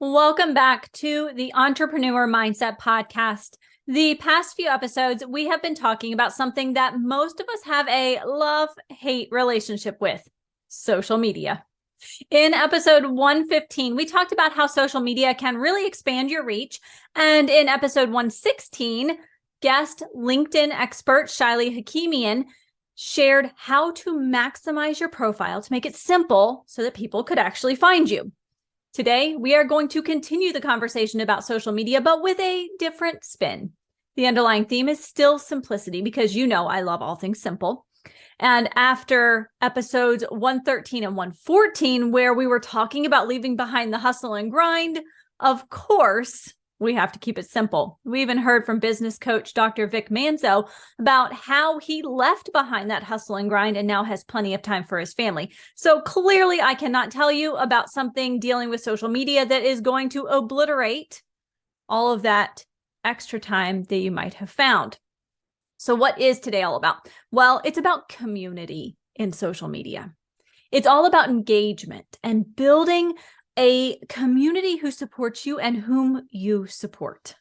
Welcome back to the Entrepreneur Mindset Podcast. The past few episodes, we have been talking about something that most of us have a love-hate relationship with: social media. In episode 115, we talked about how social media can really expand your reach. And in episode 116, guest LinkedIn expert Shiley Hakimian shared how to maximize your profile to make it simple so that people could actually find you. Today, we are going to continue the conversation about social media, but with a different spin. The underlying theme is still simplicity, because you know I love all things simple. And after episodes 113 and 114, where we were talking about leaving behind the hustle and grind, of course, we have to keep it simple. We even heard from business coach Dr. Vic Manzo about how he left behind that hustle and grind and now has plenty of time for his family. So clearly, I cannot tell you about something dealing with social media that is going to obliterate all of that extra time that you might have found. So what is today all about? Well, it's about community in social media. It's all about engagement and building a community who supports you and whom you support.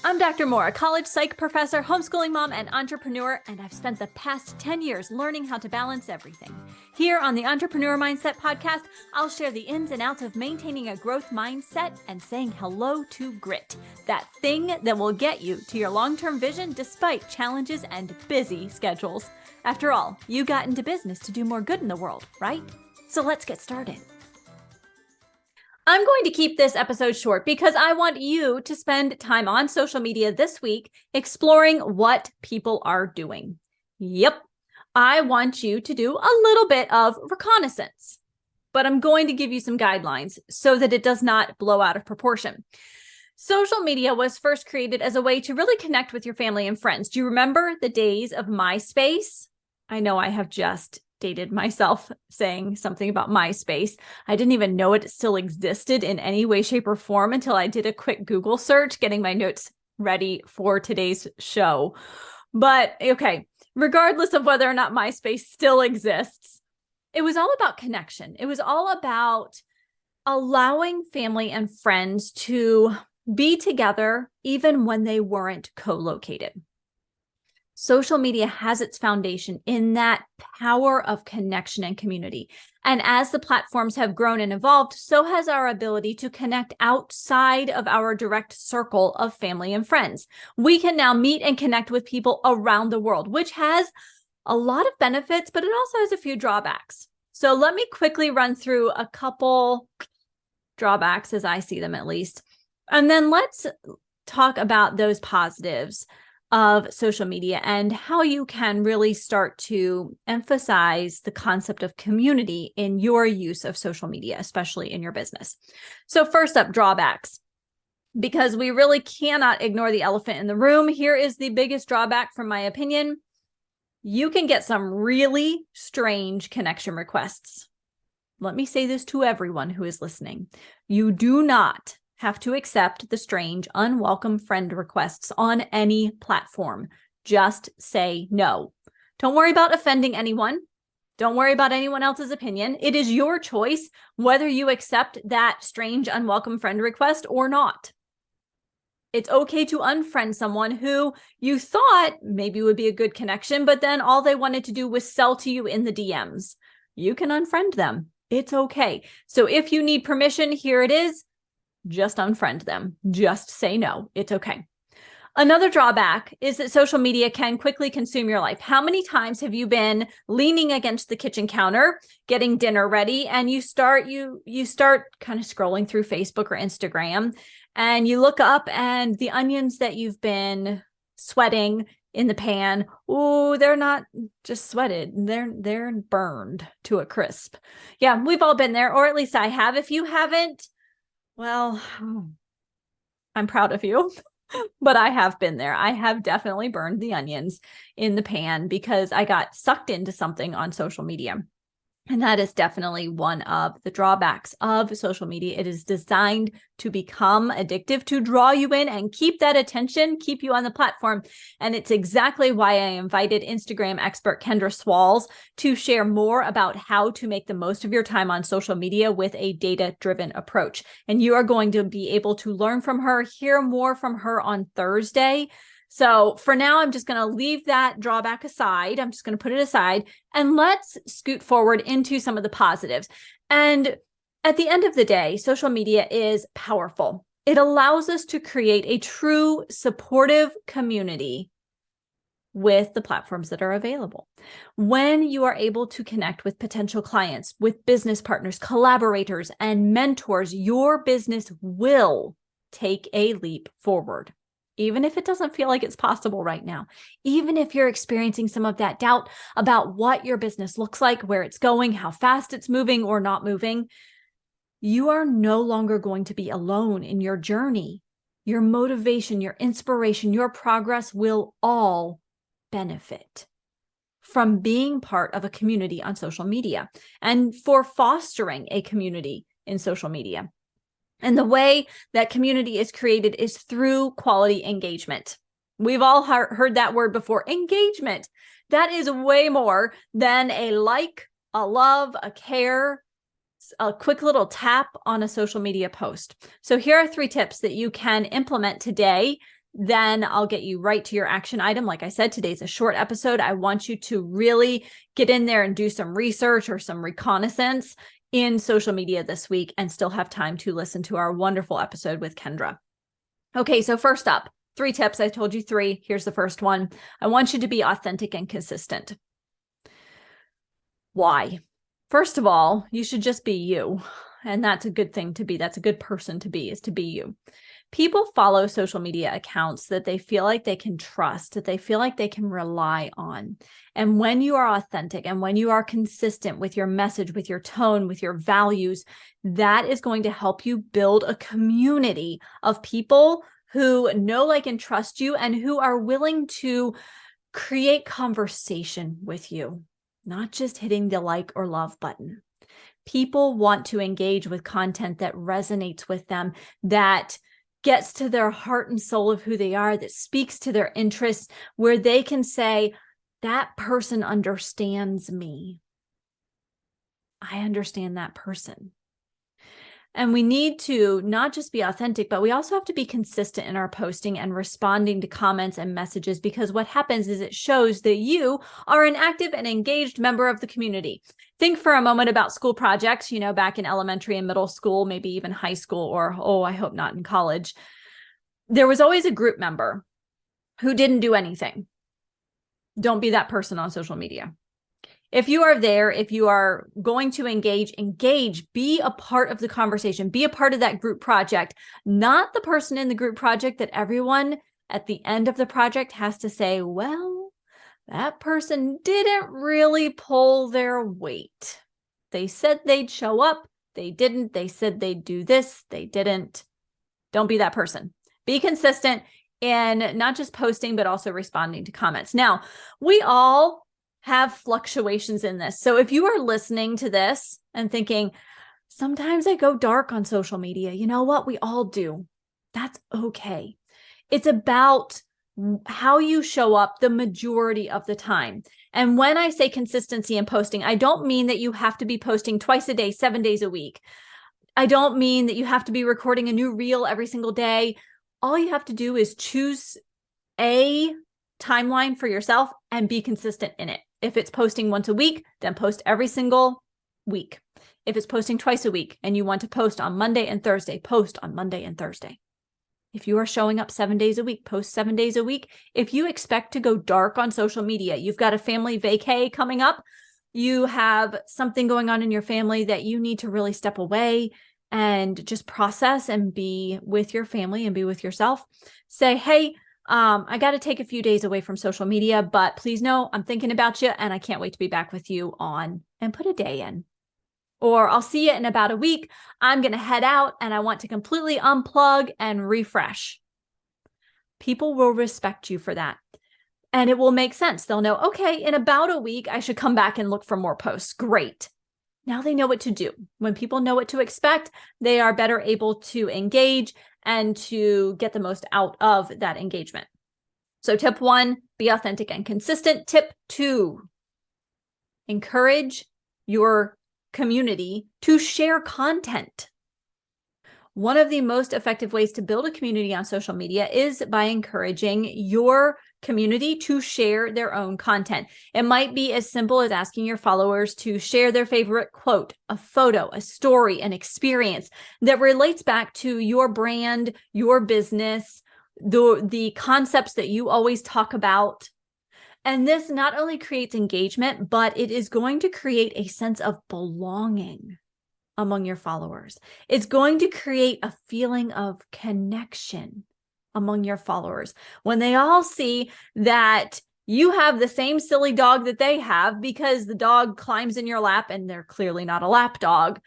I'm Dr. Moore, a college psych professor, homeschooling mom, and entrepreneur, and I've spent the past 10 years learning how to balance everything. Here on the Entrepreneur Mindset Podcast, I'll share the ins and outs of maintaining a growth mindset and saying hello to grit, that thing that will get you to your long-term vision despite challenges and busy schedules. After all, you got into business to do more good in the world, right? So let's get started. I'm going to keep this episode short because I want you to spend time on social media this week exploring what people are doing. Yep, I want you to do a little bit of reconnaissance, but I'm going to give you some guidelines so that it does not blow out of proportion. Social media was first created as a way to really connect with your family and friends. Do you remember the days of MySpace? I know I have just dated myself saying something about MySpace. I didn't even know it still existed in any way, shape, or form until I did a quick Google search, getting my notes ready for today's show. But okay, regardless of whether or not MySpace still exists, it was all about connection. It was all about allowing family and friends to be together even when they weren't co-located. Social media has its foundation in that power of connection and community. And as the platforms have grown and evolved, so has our ability to connect outside of our direct circle of family and friends. We can now meet and connect with people around the world, which has a lot of benefits, but it also has a few drawbacks. So let me quickly run through a couple drawbacks as I see them, at least. And then let's talk about those positives of social media and how you can really start to emphasize the concept of community in your use of social media, especially in your business. So first up, drawbacks, because we really cannot ignore the elephant in the room. Here is the biggest drawback from my opinion. You can get some really strange connection requests. Let me say this to everyone who is listening. You do not have to accept the strange, unwelcome friend requests on any platform. Just say no. Don't worry about offending anyone. Don't worry about anyone else's opinion. It is your choice whether you accept that strange, unwelcome friend request or not. It's okay to unfriend someone who you thought maybe would be a good connection, but then all they wanted to do was sell to you in the DMs. You can unfriend them. It's okay. So if you need permission, here it is. Just unfriend them. Just say no. It's okay. Another drawback is that social media can quickly consume your life. How many times have you been leaning against the kitchen counter, getting dinner ready, and you start kind of scrolling through Facebook or Instagram, and you look up and the onions that you've been sweating in the pan, oh, they're not just sweated, they're burned to a crisp. Yeah, we've all been there, or at least I have. If you haven't, well, I'm proud of you, but I have been there. I have definitely burned the onions in the pan because I got sucked into something on social media. And that is definitely one of the drawbacks of social media. It is designed to become addictive, to draw you in and keep that attention, keep you on the platform. And it's exactly why I invited Instagram expert Kendra Swalls to share more about how to make the most of your time on social media with a data-driven approach. And you are going to be able to learn from her, hear more from her on Thursday. So for now, I'm just going to leave that drawback aside. I'm just going to put it aside and let's scoot forward into some of the positives. And at the end of the day, social media is powerful. It allows us to create a true supportive community with the platforms that are available. When you are able to connect with potential clients, with business partners, collaborators, and mentors, your business will take a leap forward. Even if it doesn't feel like it's possible right now, even if you're experiencing some of that doubt about what your business looks like, where it's going, how fast it's moving or not moving, you are no longer going to be alone in your journey. Your motivation, your inspiration, your progress will all benefit from being part of a community on social media and for fostering a community in social media. And the way that community is created is through quality engagement. We've all heard that word before, engagement. That is way more than a like, a love, a care, a quick little tap on a social media post. So here are 3 tips that you can implement today. Then I'll get you right to your action item. Like I said, today's a short episode. I want you to really get in there and do some research or some reconnaissance in social media this week and still have time to listen to our wonderful episode with Kendra. Okay, so first up, 3 tips. I told you 3. Here's the first one. I want you to be authentic and consistent. Why? First of all, you should just be you. And that's a good thing to be. That's a good person to be, is to be you. People follow social media accounts that they feel like they can trust, that they feel like they can rely on. And when you are authentic and when you are consistent with your message, with your tone, with your values, that is going to help you build a community of people who know, like, and trust you and who are willing to create conversation with you, not just hitting the like or love button. People want to engage with content that resonates with them, that gets to their heart and soul of who they are, that speaks to their interests, where they can say, that person understands me. I understand that person. And we need to not just be authentic, but we also have to be consistent in our posting and responding to comments and messages, because what happens is it shows that you are an active and engaged member of the community. Think for a moment about school projects, back in elementary and middle school, maybe even high school, or, I hope not, in college. There was always a group member who didn't do anything. Don't be that person on social media. If you are there, if you are going to engage, be a part of the conversation, be a part of that group project, not the person in the group project that everyone at the end of the project has to say, well, that person didn't really pull their weight. They said they'd show up. They didn't. They said they'd do this. They didn't. Don't be that person. Be consistent in not just posting, but also responding to comments. Now, we all have fluctuations in this. So if you are listening to this and thinking, sometimes I go dark on social media, you know what? We all do. That's okay. It's about how you show up the majority of the time. And when I say consistency in posting, I don't mean that you have to be posting twice a day, 7 days a week. I don't mean that you have to be recording a new reel every single day. All you have to do is choose a timeline for yourself and be consistent in it. If it's posting once a week, then post every single week. If it's posting twice a week and you want to post on Monday and Thursday, post on Monday and Thursday. If you are showing up 7 days a week, post 7 days a week. If you expect to go dark on social media, you've got a family vacay coming up, you have something going on in your family that you need to really step away and just process and be with your family and be with yourself. Say, hey, I got to take a few days away from social media, but please know I'm thinking about you and I can't wait to be back with you on, and put a day in. Or I'll see you in about a week. I'm going to head out and I want to completely unplug and refresh. People will respect you for that. And it will make sense. They'll know, okay, in about a week, I should come back and look for more posts. Great. Now they know what to do. When people know what to expect, they are better able to engage and to get the most out of that engagement. So tip 1, be authentic and consistent. Tip 2, encourage your community to share content. One of the most effective ways to build a community on social media is by encouraging your community to share their own content. It might be as simple as asking your followers to share their favorite quote, a photo, a story, an experience that relates back to your brand, your business, the concepts that you always talk about. And this not only creates engagement, but it is going to create a sense of belonging among your followers. It's going to create a feeling of connection among your followers. When they all see that you have the same silly dog that they have because the dog climbs in your lap and they're clearly not a lap dog,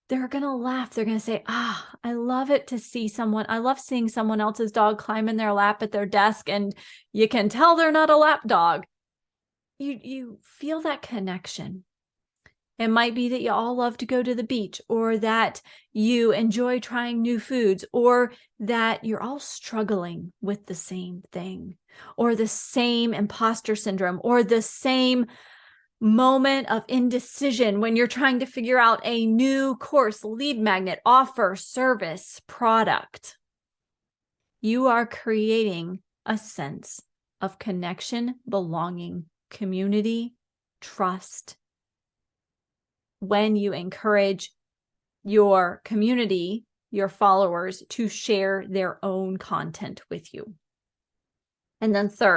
they're going to laugh. They're going to say, I love it to see someone. I love seeing someone else's dog climb in their lap at their desk and you can tell they're not a lap dog. You feel that connection. It might be that you all love to go to the beach, or that you enjoy trying new foods, or that you're all struggling with the same thing, or the same imposter syndrome, or the same moment of indecision when you're trying to figure out a new course, lead magnet, offer, service, product. You are creating a sense of connection, belonging, community, trust, when you encourage your community, your followers, to share their own content with you. And then tip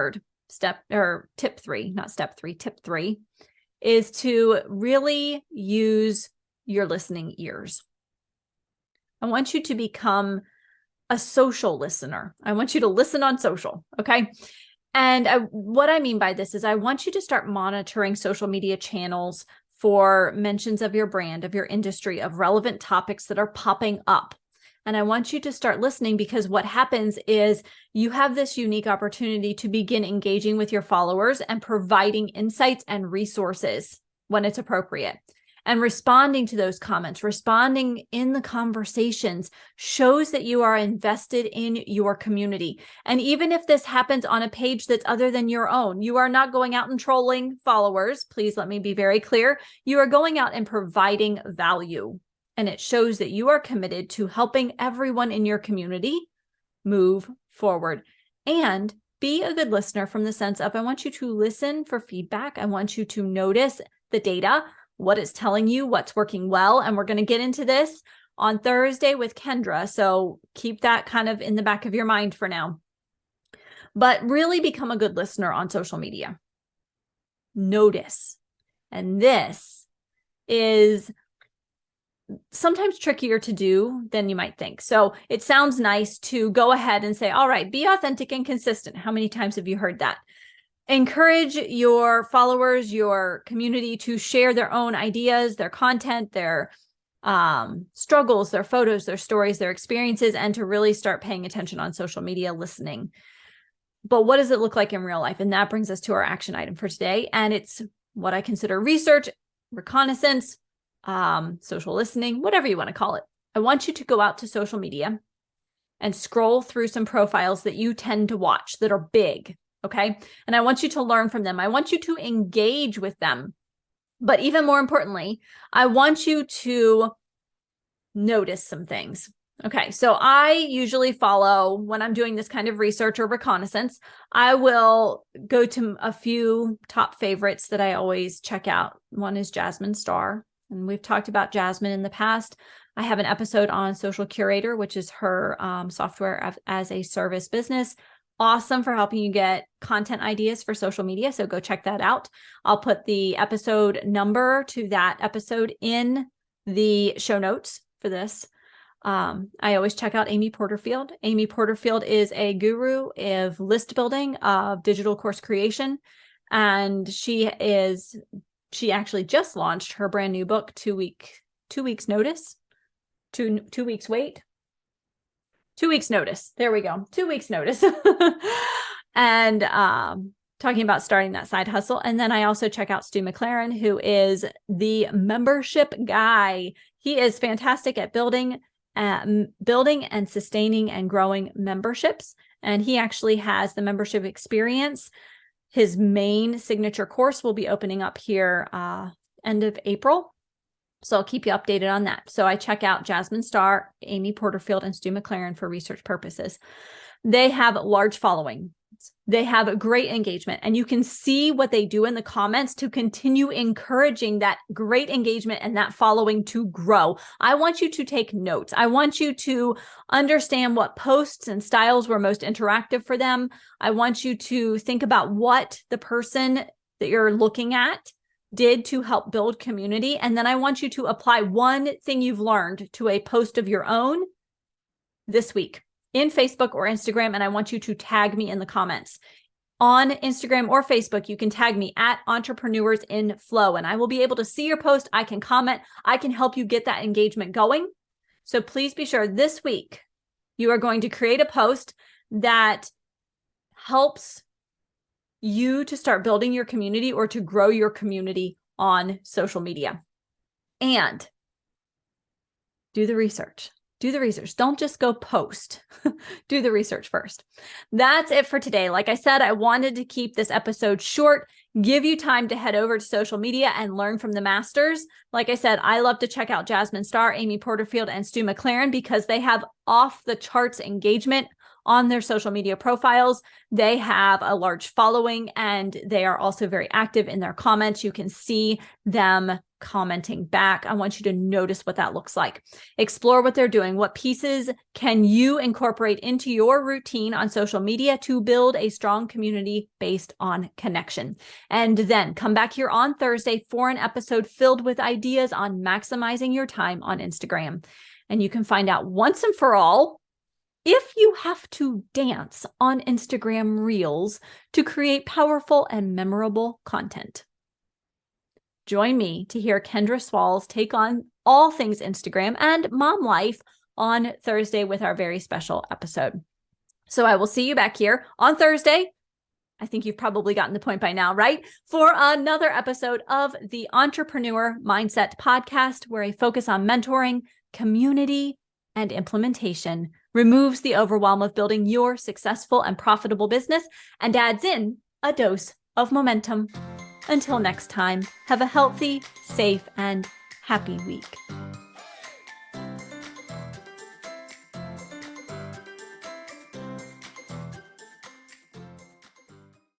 3 is to really use your listening ears. I want you to become a social listener. I want you to listen on social, okay? And what I mean by this is I want you to start monitoring social media channels for mentions of your brand, of your industry, of relevant topics that are popping up. And I want you to start listening, because what happens is you have this unique opportunity to begin engaging with your followers and providing insights and resources when it's appropriate. And responding to those comments, responding in the conversations, shows that you are invested in your community. And even if this happens on a page that's other than your own, you are not going out and trolling followers. Please let me be very clear. You are going out and providing value. And it shows that you are committed to helping everyone in your community move forward. And be a good listener, from the sense of, I want you to listen for feedback. I want you to notice the data, what it's telling you, what's working well. And we're going to get into this on Thursday with Kendra. So keep that kind of in the back of your mind for now. But really become a good listener on social media. Notice. And this is sometimes trickier to do than you might think. So it sounds nice to go ahead and say, all right, be authentic and consistent. How many times have you heard that? Encourage your followers, your community, to share their own ideas, their content, their struggles, their photos, their stories, their experiences, and to really start paying attention on social media, listening. But what does it look like in real life? And that brings us to our action item for today. And it's what I consider research, reconnaissance, social listening, whatever you want to call it. I want you to go out to social media and scroll through some profiles that you tend to watch that are big. Okay. And I want you to learn from them. I want you to engage with them. But even more importantly, I want you to notice some things. Okay. So I usually follow, when I'm doing this kind of research or reconnaissance, I will go to a few top favorites that I always check out. One is Jasmine Star. And we've talked about Jasmine in the past. I have an episode on Social Curator, which is her software as a service business. Awesome for helping you get content ideas for social media. So go check that out. I'll put the episode number to that episode in the show notes for this. I always check out Amy Porterfield. Amy Porterfield is a guru of list building, of digital course creation. And she actually just launched her brand new book, 2 weeks notice, two weeks wait. 2 weeks notice. There we go. 2 weeks notice. And talking about starting that side hustle. And then I also check out Stu McLaren, who is the membership guy. He is fantastic at building and sustaining and growing memberships. And he actually has the membership experience. His main signature course will be opening up here end of April. So I'll keep you updated on that. So I check out Jasmine Starr, Amy Porterfield, and Stu McLaren for research purposes. They have large following. They have a great engagement, and you can see what they do in the comments to continue encouraging that great engagement and that following to grow. I want you to take notes. I want you to understand what posts and styles were most interactive for them. I want you to think about what the person that you're looking at did to help build community. And then I want you to apply one thing you've learned to a post of your own this week in Facebook or Instagram, and I want you to tag me in the comments. On Instagram or Facebook, you can tag me at Entrepreneurs in Flow, and I will be able to see your post. I can comment. I can help you get that engagement going. So please be sure this week you are going to create a post that helps you to start building your community or to grow your community on social media. And do the research. Do the research. Don't just go post. Do the research first. That's it for today. Like I said, I wanted to keep this episode short, give you time to head over to social media and learn from the masters. Like I said, I love to check out Jasmine Starr, Amy Porterfield, and Stu McLaren because they have off the charts engagement on their social media profiles. They have a large following and they are also very active in their comments. You can see them commenting back. I want you to notice what that looks like. Explore what they're doing. What pieces can you incorporate into your routine on social media to build a strong community based on connection? And then come back here on Thursday for an episode filled with ideas on maximizing your time on Instagram. And you can find out once and for all if you have to dance on Instagram Reels to create powerful and memorable content. Join me to hear Kendra Swalls take on all things Instagram and mom life on Thursday with our very special episode. So I will see you back here on Thursday. I think you've probably gotten the point by now, right? For another episode of the Entrepreneur Mindset Podcast, where a focus on mentoring, community, and implementation removes the overwhelm of building your successful and profitable business and adds in a dose of momentum. Until next time, have a healthy, safe, and happy week.